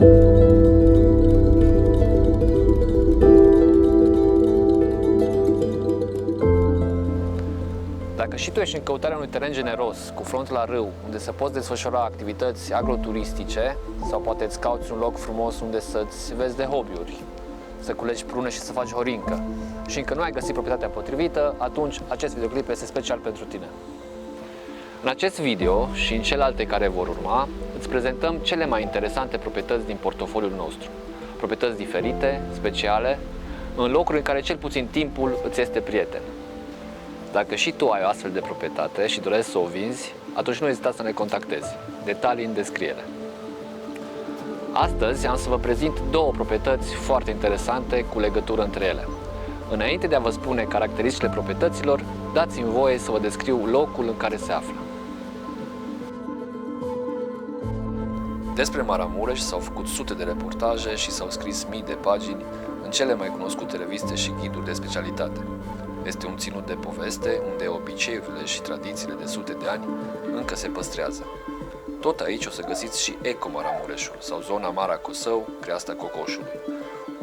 Dacă și tu ești în căutarea unui teren generos, cu front la râu, unde să poți desfășura activități agroturistice, sau poate îți cauți un loc frumos unde să-ți vezi de hobby-uri, să culegi prune și să faci horincă, și încă nu ai găsit proprietatea potrivită, atunci acest videoclip este special pentru tine. În acest video și în celelalte care vor urma, îți prezentăm cele mai interesante proprietăți din portofoliul nostru. Proprietăți diferite, speciale, în locuri în care cel puțin timpul îți este prieten. Dacă și tu ai o astfel de proprietate și dorești să o vinzi, atunci nu ezita să ne contactezi. Detalii în descriere. Astăzi am să vă prezint două proprietăți foarte interesante cu legătură între ele. Înainte de a vă spune caracteristicile proprietăților, dați-mi voie să vă descriu locul în care se află. Despre Maramureș s-au făcut sute de reportaje și s-au scris mii de pagini în cele mai cunoscute reviste și ghiduri de specialitate. Este un ținut de poveste unde obiceiurile și tradițiile de sute de ani încă se păstrează. Tot aici o să găsiți și Eco Maramureșul sau zona Mara Cosău, Creasta Cocoșului,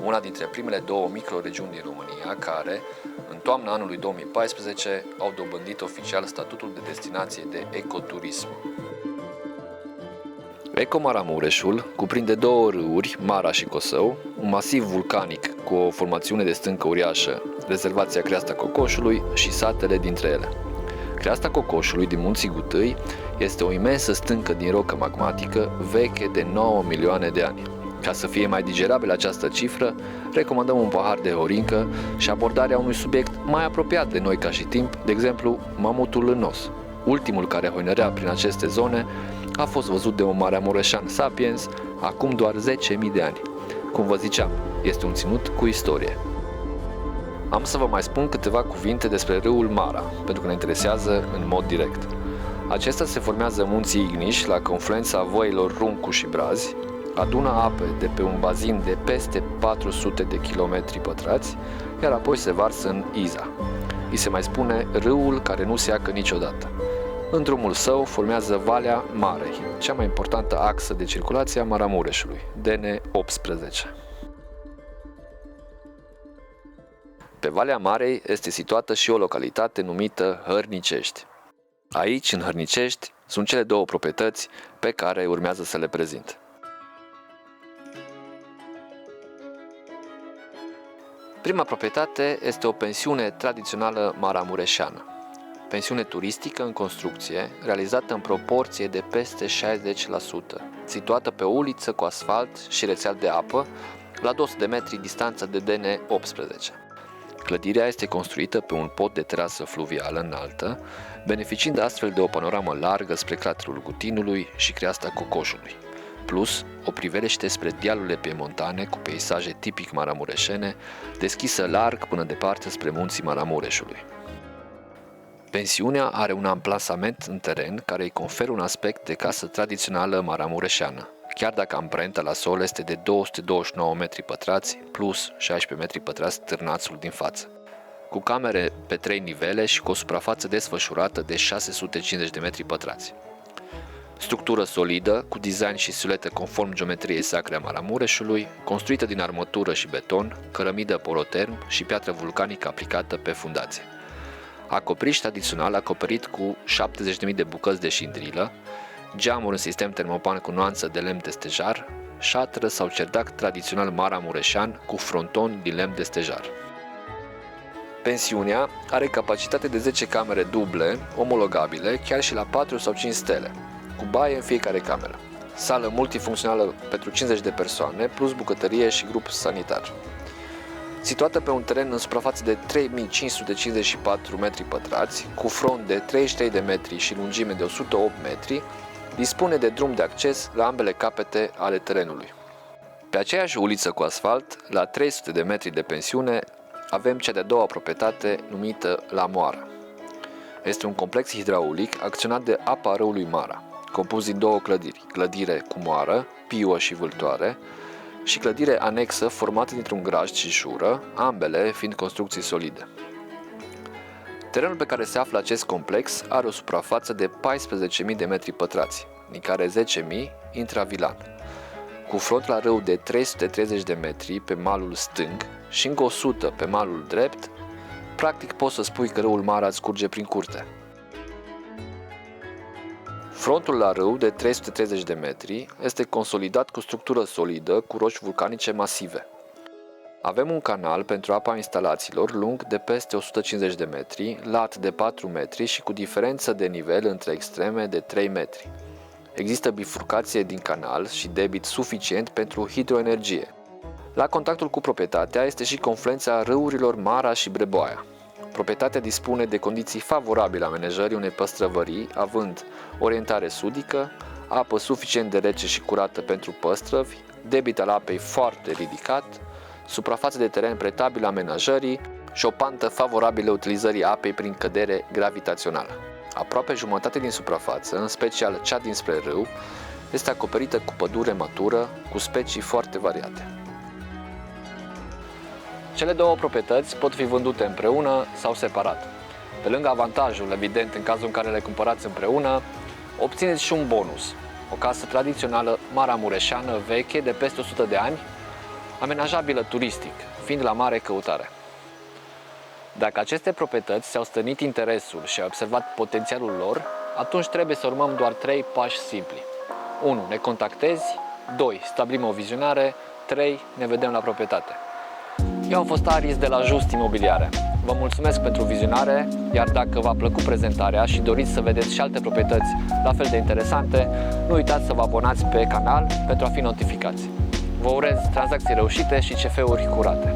una dintre primele două microregiuni din România care, în toamna anului 2014, au dobândit oficial statutul de destinație de ecoturism. Eco Maramureșul cuprinde două râuri, Mara și Cosău, un masiv vulcanic cu o formațiune de stâncă uriașă, rezervația Creasta Cocoșului și satele dintre ele. Creasta Cocoșului din Munții Gutâi este o imensă stâncă din rocă magmatică veche de 9 milioane de ani. Ca să fie mai digerabilă această cifră, recomandăm un pahar de horincă și abordarea unui subiect mai apropiat de noi ca și timp, de exemplu mamutul lânos. Ultimul care hoinărea prin aceste zone a fost văzut de un maramureșan sapiens acum doar 10.000 de ani. Cum vă ziceam, este un ținut cu istorie. Am să vă mai spun câteva cuvinte despre râul Mara, pentru că ne interesează în mod direct. Acesta se formează în munții Igniș, la confluența văilor Runcu și Brazi, adună ape de pe un bazin de peste 400 de kilometri pătrați, iar apoi se varsă în Iza. Îi se mai spune râul care nu seacă niciodată. În drumul său formează Valea Marei, cea mai importantă axă de circulație a Maramureșului, DN18. Pe Valea Marei este situată și o localitate numită Hărnicești. Aici, în Hărnicești, sunt cele două proprietăți pe care urmează să le prezint. Prima proprietate este o pensiune tradițională maramureșeană. Pensiune turistică în construcție, realizată în proporție de peste 60%, situată pe o uliță cu asfalt și rețea de apă, la 200 de metri distanță de DN18. Clădirea este construită pe un pod de terasă fluvială înaltă, beneficiind astfel de o panoramă largă spre craterul Gutinului și Creasta Cocoșului, plus o priveliște spre dealurile piemontane cu peisaje tipic maramureșene, deschisă larg până departe spre munții Maramureșului. Pensiunea are un amplasament în teren care îi conferă un aspect de casă tradițională maramureșeană, chiar dacă amprenta la sol este de 229 metri pătrați plus 16 metri pătrați târnațul din față, cu camere pe 3 nivele și cu o suprafață desfășurată de 650 de metri pătrați. Structură solidă, cu design și siluetă conform geometriei sacre a Maramureșului, construită din armătură și beton, cărămidă poroterm și piatră vulcanică aplicată pe fundație. Acoperiș tradițional acoperit cu 70.000 de bucăți de șindrilă, geamuri în sistem termopan cu nuanță de lemn de stejar, șatră sau cerdac tradițional maramureșan cu fronton din lemn de stejar. Pensiunea are capacitate de 10 camere duble, omologabile, chiar și la 4 sau 5 stele, cu baie în fiecare cameră, sală multifuncțională pentru 50 de persoane, plus bucătărie și grup sanitar. Situată pe un teren în suprafață de 3554 metri pătrați, cu front de 33 de metri și lungime de 108 metri, dispune de drum de acces la ambele capete ale terenului. Pe aceeași uliță cu asfalt, la 300 de metri de pensiune, avem cea de-a doua proprietate numită La Moara. Este un complex hidraulic acționat de apa râului Mara, compus din două clădiri, clădire cu moară, piuă și vâltoare, și clădire anexă formată dintr-un grajd și șură, ambele fiind construcții solide. Terenul pe care se află acest complex are o suprafață de 14.000 de metri pătrați, din care 10.000 intravilan. cu front la râu de 330 de metri pe malul stâng și încă 100 pe malul drept, practic poți să spui că râul Mara scurge prin curte. Frontul la râu de 330 de metri este consolidat cu structură solidă cu roci vulcanice masive. Avem un canal pentru apa instalațiilor lung de peste 150 de metri, lat de 4 metri și cu diferență de nivel între extreme de 3 metri. Există bifurcație din canal și debit suficient pentru hidroenergie. La contactul cu proprietatea este și confluența râurilor Mara și Breboaia. Proprietatea dispune de condiții favorabile amenajării unei păstrăvării, având orientare sudică, apă suficient de rece și curată pentru păstrăvi, debit al apei foarte ridicat, suprafață de teren pretabilă amenajării și o pantă favorabilă utilizării apei prin cădere gravitațională. Aproape jumătate din suprafață, în special cea dinspre râu, este acoperită cu pădure matură, cu specii foarte variate. Cele două proprietăți pot fi vândute împreună sau separat. Pe lângă avantajul evident în cazul în care le cumpărați împreună, obțineți și un bonus, o casă tradițională maramureșeană veche de peste 100 de ani, amenajabilă turistic, fiind la mare căutare. Dacă aceste proprietăți ți-au stârnit interesul și ai observat potențialul lor, atunci trebuie să urmăm doar 3 pași simpli. 1. Ne contactezi. 2. Stabilim o vizionare. 3. Ne vedem la proprietate. Eu am fost Aris de la Just Imobiliare. Vă mulțumesc pentru vizionare, iar dacă v-a plăcut prezentarea și doriți să vedeți și alte proprietăți la fel de interesante, nu uitați să vă abonați pe canal pentru a fi notificați. Vă urez tranzacții reușite și CF-uri curate.